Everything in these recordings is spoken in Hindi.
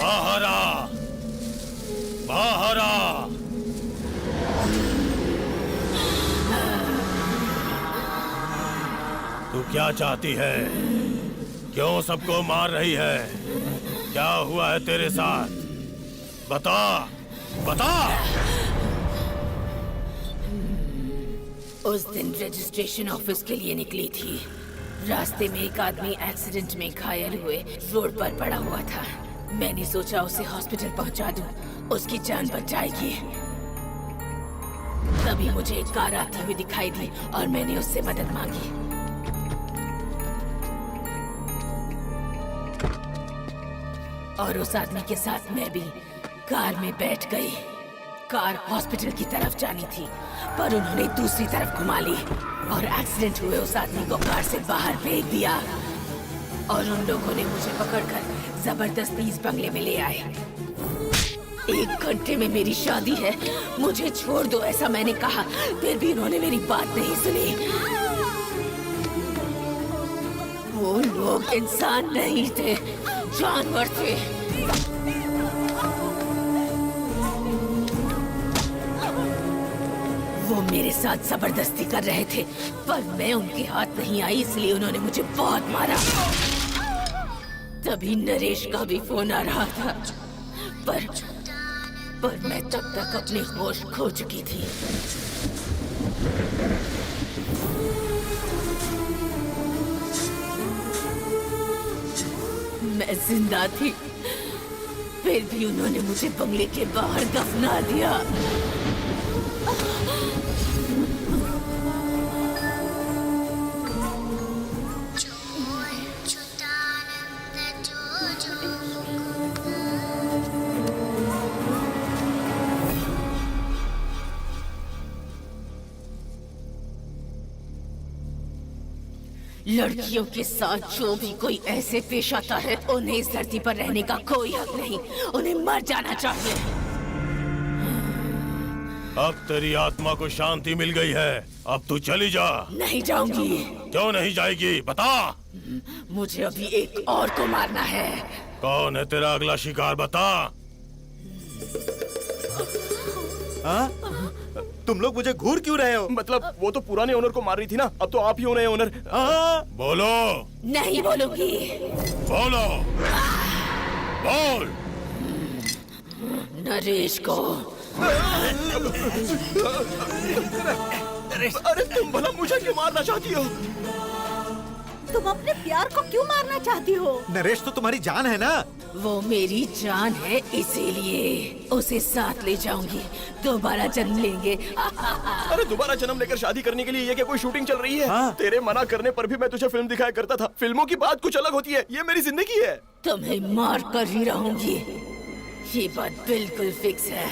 बाहर आ, बाहर आ। तू क्या चाहती है? क्यों सबको मार रही है? क्या हुआ है तेरे साथ? बता, बता। उस दिन रजिस्ट्रेशन ऑफिस के लिए निकली थी। रास्ते में एक आदमी एक्सीडेंट में घायल हुए रोड पर पड़ा हुआ था। मैंने सोचा उसे हॉस्पिटल पहुंचा दूं, उसकी जान बच जाएगी। तभी मुझे एक कार आती हुई दिखाई दी और मैंने उससे मदद मांगी। और उस आदमी के साथ मैं भी कार में बैठ गई। कार हॉस्पिटल की तरफ जानी थी, पर उन्होंने दूसरी तरफ घुमा ली और एक्सीडेंट हुए उस आदमी को कार से बाहर फेंक दिया। और उन लोगों ने मुझे पकड़कर जबरदस्ती इस बंगले में ले आए। 1 घंटे में मेरी शादी है, मुझे छोड़ दो, ऐसा मैंने कहा। फिर भी उन्होंने मेरी बात नहीं सुनी। वो लोग इंसान नहीं थे, जानवर थे। वो मेरे साथ जबरदस्ती कर रहे थे, पर मैं उनके हाथ नहीं आई, इसलिए उन्होंने मुझे बहुत मारा। तभी नरेश का भी फोन आ रहा था, पर मैं तब तक अपने होश खो चुकी थी। मैं जिंदा थी, फिर भी उन्होंने मुझे बंगले के बाहर दफना दिया। लड़कियों के साथ जो भी कोई ऐसे पेश आता है, उन्हें इस धरती पर रहने का कोई हक नहीं, उन्हें मर जाना चाहिए। अब तेरी आत्मा को शांति मिल गई है, अब तू चली जा। नहीं जाऊंगी। क्यों नहीं जाएगी? बता। मुझे अभी एक और को मारना है। कौन है तेरा अगला शिकार? बता। हाँ? तुम लोग मुझे घूर क्यों रहे हो? मतलब वो तो पुराने ओनर को मार रही थी ना, अब तो आप ही हो नए ओनर। बोलो। नहीं बोलूंगी। बोलो, बोल। नरेश को। अरे तुम भला मुझे क्यों मारना चाहती हो? तुम अपने प्यार को क्यों मारना चाहती हो? नरेश तो तुम्हारी जान है ना। वो मेरी जान है, इसीलिए उसे साथ ले जाऊंगी। दोबारा जन्म लेंगे। अरे दोबारा जन्म लेकर शादी करने के लिए ये क्या कोई शूटिंग चल रही है? हाँ। तेरे मना करने पर भी मैं तुझे फिल्म दिखाया करता था। फिल्मों की बात कुछ अलग होती है, ये मेरी जिंदगी है। तुम्हें मार कर ही रहूंगी, ये बात बिल्कुल फिक्स है।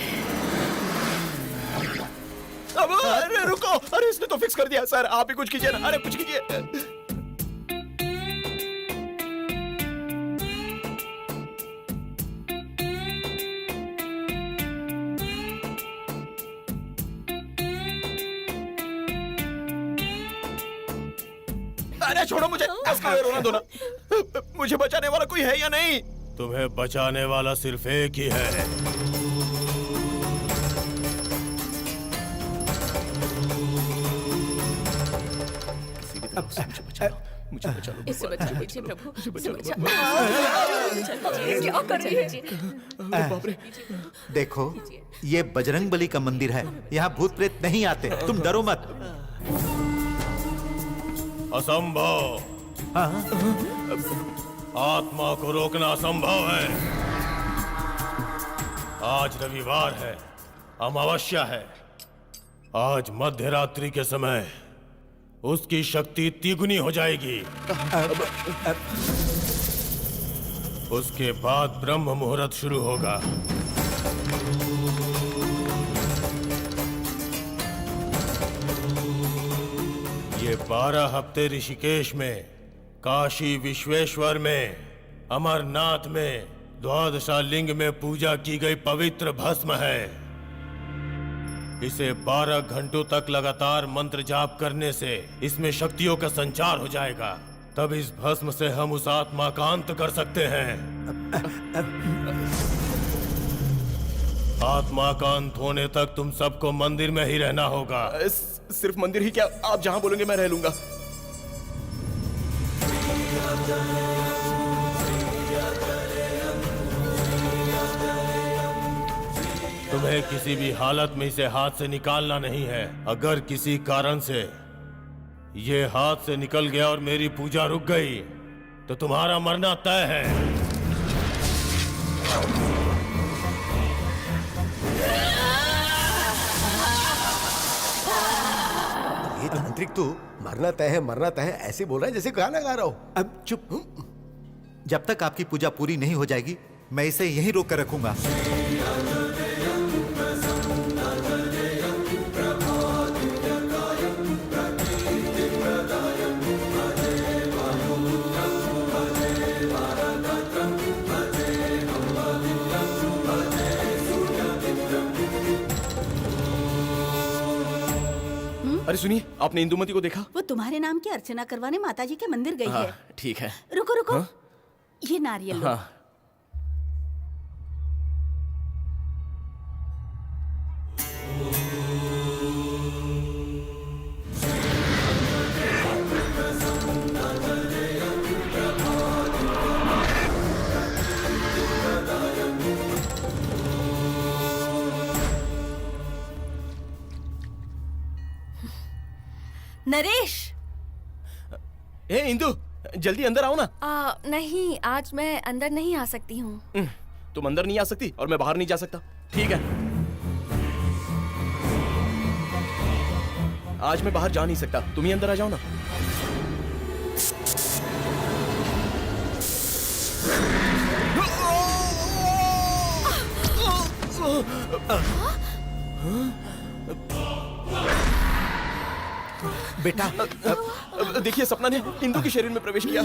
अब अरे रुको, अरे इसने तो फिक्स कर दिया। सर आप ही कुछ कीजिए ना, अरे कुछ कीजिए। अरे छोड़ो मुझे, इसका रोना दो ना। मुझे बचाने वाला कोई है या नहीं? तुम्हें बचाने वाला सिर्फ एक ही है। मुझे बचा लो। इसे बचा लीजिए प्रभु, इसे बचा। क्या कर रही है? देखो, ये बजरंगबली का मंदिर है, यहाँ भूत प्रेत नहीं आते, तुम डरो मत। असंभव। आत्मा को रोकना असंभव है। आज रविवार है, अमावस्या है। आज मध्यरात्रि के समय उसकी शक्ति तिगुनी हो जाएगी। उसके बाद ब्रह्म मुहूर्त शुरू होगा। ये 12 हफ्ते ऋषिकेश में, काशी विश्वेश्वर में, अमरनाथ में, द्वादशा लिंग में पूजा की गई पवित्र भस्म है। इसे 12 घंटों तक लगातार मंत्र जाप करने से इसमें शक्तियों का संचार हो जाएगा। तब इस भस्म से हम उस आत्मा का अंत कर सकते हैं। आत्मा का अंत होने तक तुम सबको मंदिर में ही रहना होगा। सिर्फ मंदिर ही क्या, आप जहां बोलेंगे मैं रह लूंगा। तुम्हें किसी भी हालत में इसे हाथ से निकालना नहीं है। अगर किसी कारण से ये हाथ से निकल गया और मेरी पूजा रुक गई तो तुम्हारा मरना तय है। ये तांत्रिक तू मरना तय है ऐसे बोल रहा है जैसे गाना गा रहा हो। अब चुप। जब तक आपकी पूजा पूरी नहीं हो जाएगी मैं इसे यहीं रोक कर रखूंगा। अरे सुनिए, आपने इंदुमती को देखा? वो तुम्हारे नाम की अर्चना करवाने माताजी के मंदिर गई है। ठीक है। रुको रुको, ये नारियल लो। हाँ। नरेश, ए इंदु, जल्दी अंदर आओ ना। नहीं, आज मैं अंदर नहीं आ सकती हूँ। तुम अंदर नहीं आ सकती और मैं बाहर नहीं जा सकता। ठीक है, आज मैं बाहर जा नहीं सकता, तुम ही अंदर आ जाओ ना। बेटा देखिए, सपना ने इंदु के शरीर में प्रवेश किया।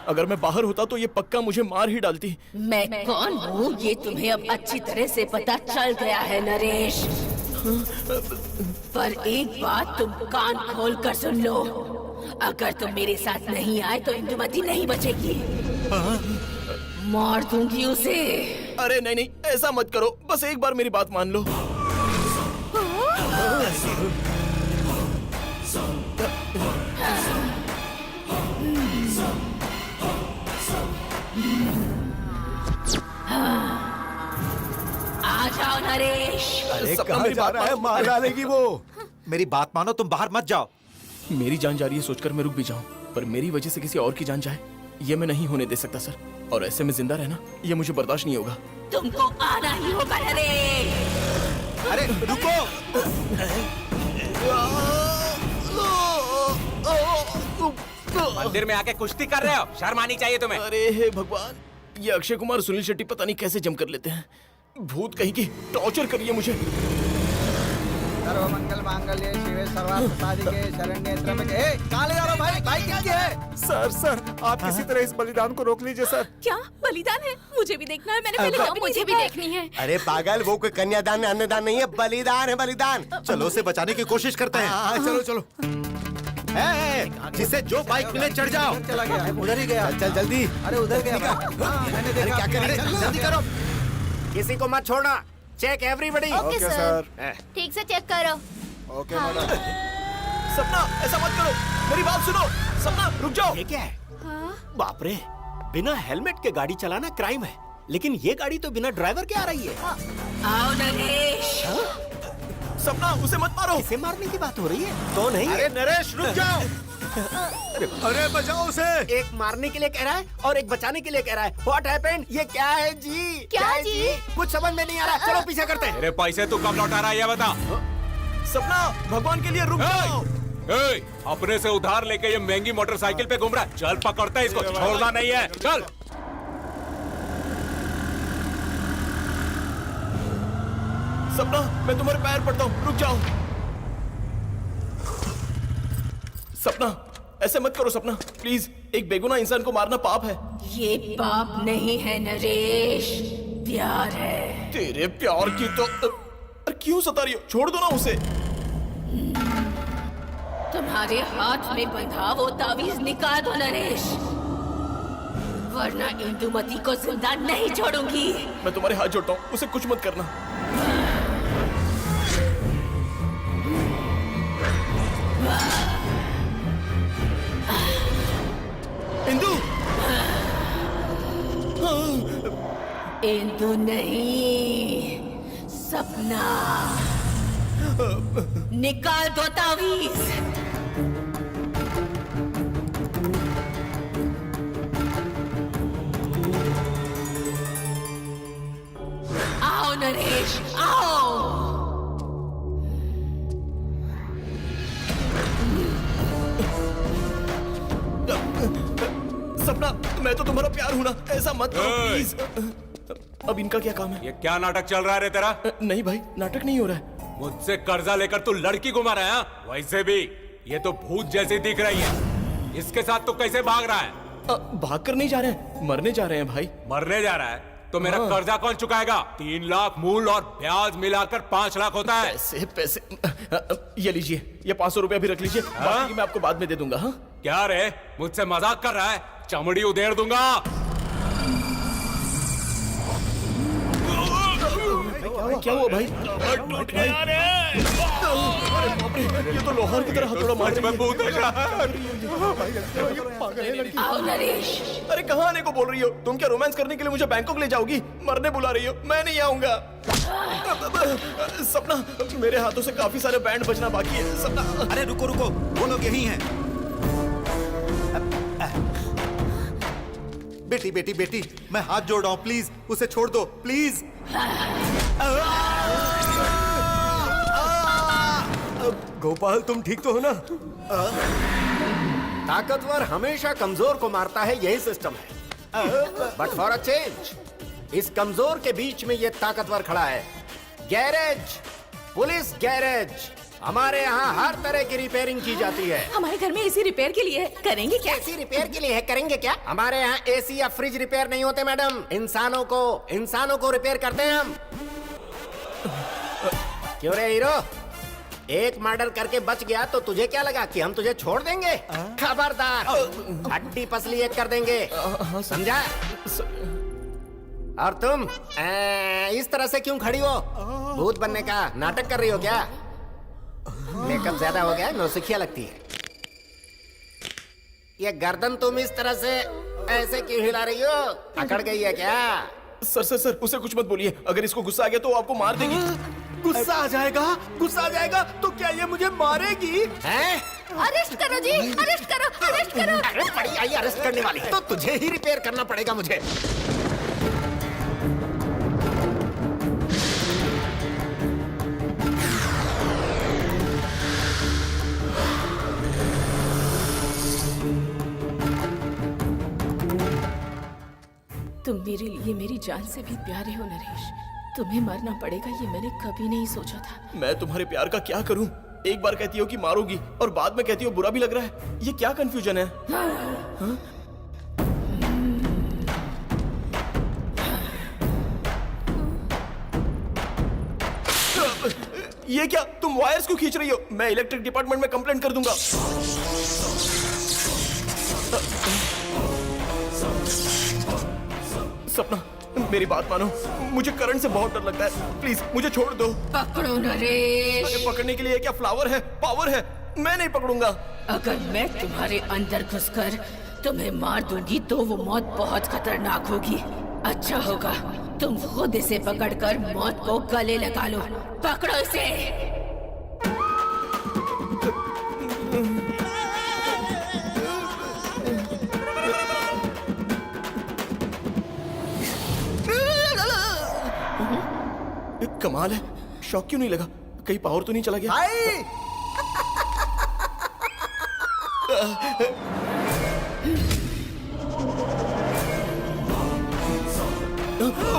अगर मैं बाहर होता तो ये पक्का मुझे मार ही डालती। मैं कौन हूँ ये तुम्हें अब अच्छी तरह से पता चल गया है नरेश। पर एक बात तुम कान खोल कर सुन लो, अगर तुम मेरे साथ नहीं आए तो इंदुमती नहीं बचेगी। मार दूंगी उसे। अरे नहीं नहीं, ऐसा मत करो, बस एक बार मेरी बात मान लो। आ जाओ नरेश। अरे सपना कहाँ मेरी जा बात रहा है, मानो। मार डालेगी वो। मेरी बात मानो, तुम बाहर मत जाओ। मेरी जान जा रही है सोचकर मैं रुक भी जाऊं, पर मेरी वजह से किसी और की जान जाए ये मैं नहीं होने दे सकता सर। और ऐसे में जिंदा रहना ये मुझे बर्दाश्त नहीं होगा। तुमको आना ही होगा नरेश। अरे रुको। मंदिर में आके कुश्ती कर रहे हो, शर्म आनी चाहिए तुम्हें। अरे हे भगवान, ये अक्षय कुमार सुनील शेट्टी पता नहीं कैसे जम कर लेते हैं। भूत कहीं की टॉर्चर करिए मुझे। सर्वमंगल मांगल्ये शिवे सर्वार्थ साधिके शरण्ये त्र्यंबके। कहाँ ले जा रहा हो भाई? भाई क्या है? सर आप किसी तरह इस बलिदान को रोक लीजिए सर। क्या बलिदान है? मुझे भी देखना है, मैंने पहले कभी मुझे भी देखनी है। अरे पागल, वो कोई कन्यादान अन्नदान नहीं है, बलिदान है बलिदान। चलो उसे बचाने की कोशिश करते हैं। चलो जिसे जो बाइक मिले चढ़ जाओ। चला गया, उधर ही गया। चल जल्दी। अरे उधर गया। मैंने देखा। क्या कर रहे हैं? जल्दी करो। किसी को मत छोड़ना, चेक एवरीबॉडी। ओके सर, ठीक से चेक करो। Okay madam. सपना, ऐसा मत करो, मेरी बात सुनो। सपना रुक जाओ। ये क्या है? बाप रे, बिना हेलमेट के गाड़ी चलाना क्राइम है, लेकिन ये गाड़ी तो बिना ड्राइवर के आ रही है। आओ नरेश। सपना, उसे मत मारो। इसे मारने की बात हो रही है? कौन है ये? अरे नरेश रुक जाओ। अरे बचाओ उसे। एक मारने के लिए कह रहा है और एक बचाने के लिए कह रहा है। What happened? ये क्या है जी? क्या है जी? कुछ समझ में नहीं आ रहा, चलो पीछे करते हैं। मेरे पैसे तू कब लौटा रहा है ये बता। सपना, भगवान के लिए रुक जाओ। ए, अपने से उधार लेके ये महंगी मोटरसाइकिल पे घूम रहा है। चल पकड़ते हैं इसको, छोड़ना नहीं है। चल। सपना, मैं तुम्हारे पैर पड़ता हूँ, रुक जाओ। सपना, ऐसे मत करो सपना, प्लीज। एक बेगुनाह इंसान को मारना पाप है। ये पाप नहीं है नरेश, प्यार है। तेरे प्यार की तो अरे क्यों सता रही हो? छोड़ दो ना उसे। तुम्हारे हाथ में बंधा वो तावीज निकाल दो नरेश। वरना इंदुमती को जिंदा नहीं छोड़ूंगी। मैं तुम्हारे हाथ जोड़ता हूँ, उसे कुछ मत करना। इंदु! इंदु नहीं, सपना। निकाल दो तावीज। आओ नरेश, आओ। सपना, मैं तो तुम्हारा प्यार हूं ना, ऐसा मत करो प्लीज। अब इनका क्या काम है? ये क्या नाटक चल रहा है रे तेरा? नहीं भाई, नाटक नहीं हो रहा है। मुझसे कर्जा लेकर तू लड़की घुमा रहा है हाँ? वैसे भी ये तो भूत जैसी दिख रही है। इसके साथ तू कैसे भाग रहा है? भाग कर नहीं जा रहे हैं, मरने जा रहे हैं भाई। मरने जा रहा है तो मेरा कर्जा कौन चुकाएगा? 3 लाख मूल और ब्याज मिलाकर 5 लाख होता है। पैसे ये लीजिए, ये 500 रुपया भी रख लीजिए। बाकी मैं आपको बाद में दे दूंगा। हाँ? क्या रे, मुझसे मजाक कर रहा है? चमड़ी उधेड़ दूंगा। क्या हुआ भाई? ये तो लोहार की तरह हथौड़ा मार रही है। आओ नरेश। अरे कहाँ आने को बोल रही हो? तुम क्या रोमांस करने के लिए मुझे बैंकॉक ले जाओगी? मरने बुला रही हो? मैं नहीं आऊंगा। सपना, मेरे हाथों से काफी सारे बैंड बजना बाकी है। सपना, अरे रुको रुको, वो लोग यही हैं। बेटी बेटी बेटी, मैं हाथ जोड़ रहा हूँ, प्लीज उसे छोड़ दो, प्लीज। गोपाल, तुम ठीक तो हो ना? ताकतवर हमेशा कमजोर को मारता है, यही सिस्टम है। बट फॉर अ चेंज, इस कमजोर के बीच में ये ताकतवर खड़ा है। Garage, police garage. हमारे यहाँ हर तरह की रिपेयरिंग की जाती है। हमारे घर में एसी रिपेयर के लिए है, करेंगे क्या? एसी रिपेयर के लिए है, करेंगे क्या? हमारे यहाँ एसी या फ्रिज रिपेयर नहीं होते मैडम, इंसानों को रिपेयर करते हैं हम। क्यों रे हीरो, एक मर्डर करके बच गया तो तुझे क्या लगा कि हम तुझे छोड़ देंगे? खबरदार, हड्डी पसली एक कर देंगे, समझा? और तुम इस तरह से क्यों खड़ी हो? भूत बनने का नाटक कर रही हो क्या? मेकअप ज्यादा हो गया, नौसिखिया लगती है। ये गर्दन तुम इस तरह से ऐसे क्यों हिला रही हो? अकड़ गई है क्या? सर, उसे कुछ मत बोलिए। अगर इसको गुस्सा आ गया तो वो आपको मार देगी। गुस्सा आ जाएगा तो क्या ये मुझे मारेगी? हैं? अरेस्ट करो जी, अरेस्ट करो। अरे पड़ी आई अरेस्ट करने वाली, तो तुझे ही रिपेयर करना पड़ेगा मुझे। तुम मेरे लिए मेरी जान से भी प्यारे हो नरेश। तुम्हें मरना पड़ेगा ये मैंने कभी नहीं सोचा था। मैं तुम्हारे प्यार का क्या करूं? एक बार कहती हो कि मारोगी और बाद में कहती हो बुरा भी लग रहा है। ये क्या कंफ्यूजन है? हाँ? ये क्या? तुम वायर्स क्यों खींच रही हो? मैं इलेक्ट्रिक डिपार्टमेंट में कंप्लेंट कर दूंगा। सपना, मेरी बात मानो, मुझे करंट से बहुत डर लगता है। प्लीज मुझे छोड़ दो। पकड़ो नरेश। अरे पकड़ने के लिए क्या फ्लावर है, पावर है? मैं नहीं पकड़ूंगा। अगर मैं तुम्हारे अंदर घुसकर तुम्हें मार दूंगी तो वो मौत बहुत खतरनाक होगी। अच्छा होगा तुम खुद इसे पकड़कर मौत को गले लगा लो। पकड़ो इसे। कमाल है, शॉक क्यों नहीं लगा? कहीं पावर तो नहीं चला गया?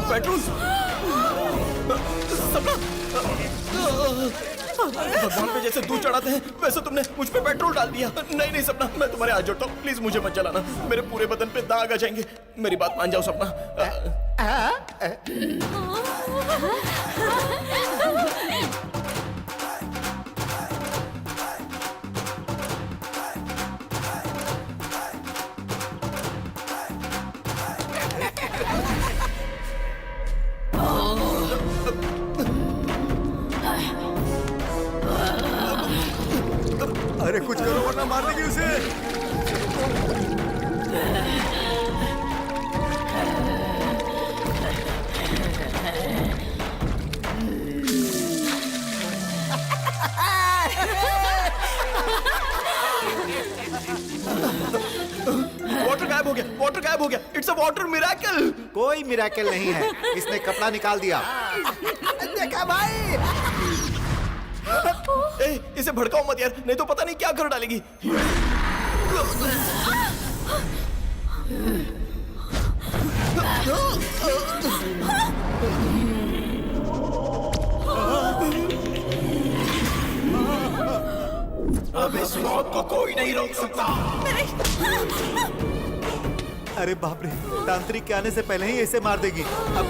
पेट्रोल! सपना! भगवान पे जैसे दूध चढ़ाते हैं वैसे तुमने मुझ पे पेट्रोल डाल दिया। नहीं सपना, मैं तुम्हारे हाथ जोड़ता हूँ, प्लीज मुझे मत जलाना। मेरे पूरे बदन पे दाग आ जाएंगे। मेरी बात मान जाओ सपना। अरे कुछ करो वरना मार देगी उसे। वाटर गायब हो गया, वाटर गायब हो गया। It's a water miracle. कोई मिरेकल नहीं है, इसने कपड़ा निकाल दिया। देखा भाई। इसे भड़काओ मत यार, नहीं तो पता नहीं क्या कर डालेगी। अब इस मौत को कोई नहीं रोक सकता। अरे बाप रे, तांत्रिक के आने से पहले ही इसे मार देगी। अब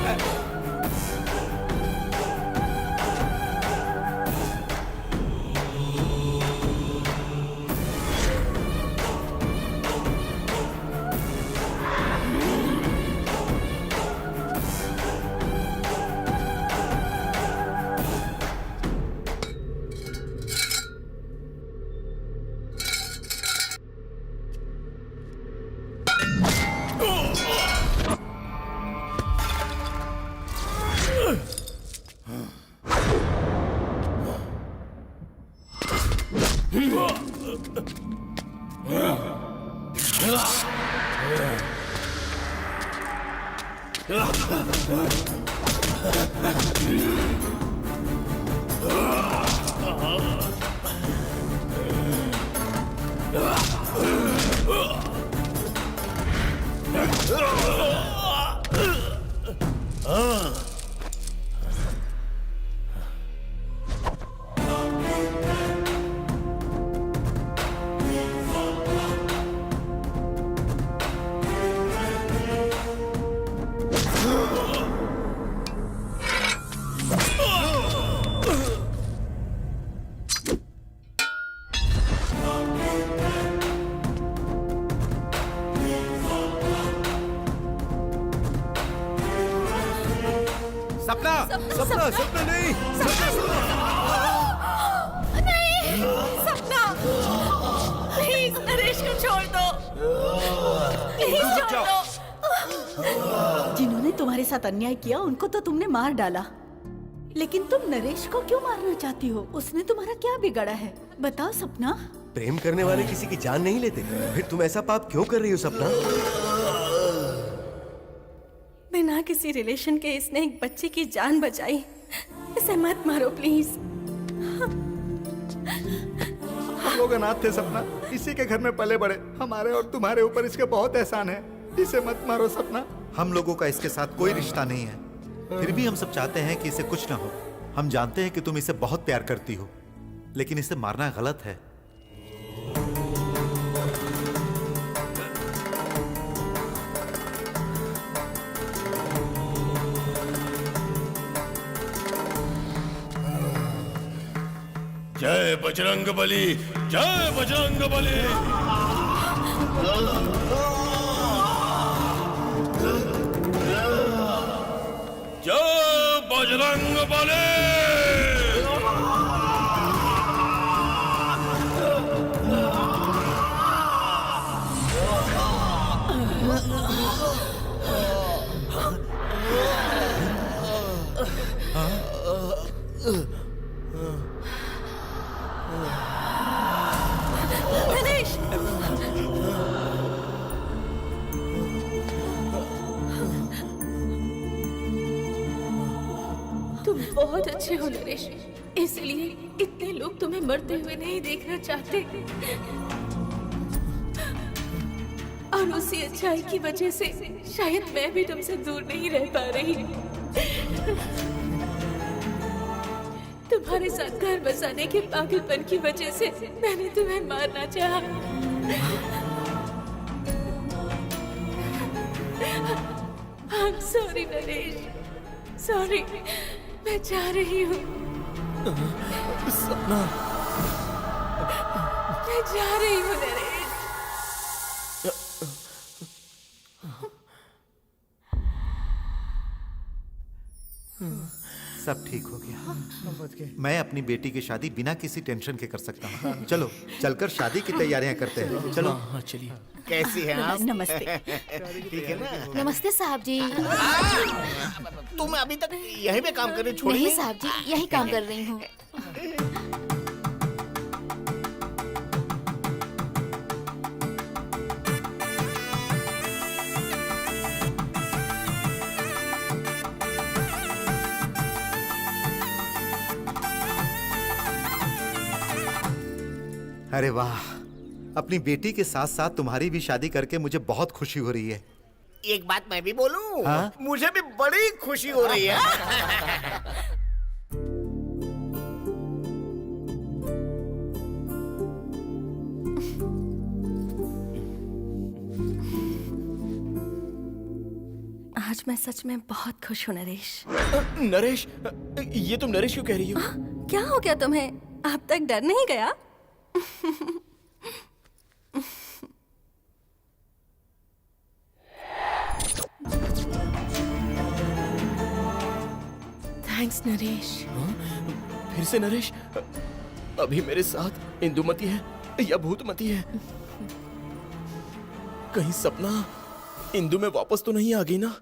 सपना सपना सपना नहीं, सपना प्लीज नरेश को छोड़ दो, प्लीज छोड़ दो। जिन्होंने तुम्हारे साथ अन्याय किया उनको तो तुमने मार डाला, लेकिन तुम नरेश को क्यों मारना चाहती हो? उसने तुम्हारा क्या बिगाड़ा है? बताओ सपना। प्रेम करने वाले किसी की जान नहीं लेते, फिर तुम ऐसा पाप क्यों कर रही हो सपना? बिना किसी रिलेशन के इसने एक बच्चे की जान बचाई। इसे मत मारो प्लीज। हम लोग अनाथ थे सपना, इसी के घर में पले बड़े। हमारे और तुम्हारे ऊपर इसके बहुत एहसान है। इसे मत मारो सपना। हम लोगों का इसके साथ कोई रिश्ता नहीं है, फिर भी हम सब चाहते हैं कि इसे कुछ ना हो। हम जानते हैं कि तुम इसे बहुत प्यार करती हो, लेकिन इसे मारना गलत है। जय बजरंग बली, जय बजरंग बली। जय बजरंग बली। नरेश, तुम बहुत अच्छे हो नरेश, इसलिए इतने लोग तुम्हें मरते हुए नहीं देखना चाहते। और उसी अच्छाई की वजह से शायद मैं भी तुमसे दूर नहीं रह पा रही। तुम्हारे साथ घर बसाने के पागलपन की वजह से मैंने तुम्हें मारना चाहा। I'm sorry Naresh, sorry. मैं जा रही हूँ। सपना, मैं जा रही हूँ नरेश। सब ठीक हो गया। मैं अपनी बेटी की शादी बिना किसी टेंशन के कर सकता हूँ। चलो चलकर शादी की तैयारियां करते हैं। चलो। हाँ चलिए। कैसी है आप? नमस्ते। ठीक है ना? नमस्ते साहब जी। तुम अभी तक यहीं पे काम कर रही छोड़ी नहीं साहब जी, यही काम कर रही हूँ। अरे वाह, अपनी बेटी के साथ साथ तुम्हारी भी शादी करके मुझे बहुत खुशी हो रही है। एक बात मैं भी बोलूं? हाँ? मुझे भी बड़ी खुशी हो रही है। आज मैं सच में बहुत खुश हूँ नरेश। नरेश, ये तुम नरेश क्यों कह रही हो? क्या हो गया तुम्हें? अब तक डर नहीं गया? थैंक्स नरेश। फिर से नरेश? अभी मेरे साथ इंदुमती है या भूतमती है? कहीं सपना इंदु में वापस तो नहीं आ गई ना?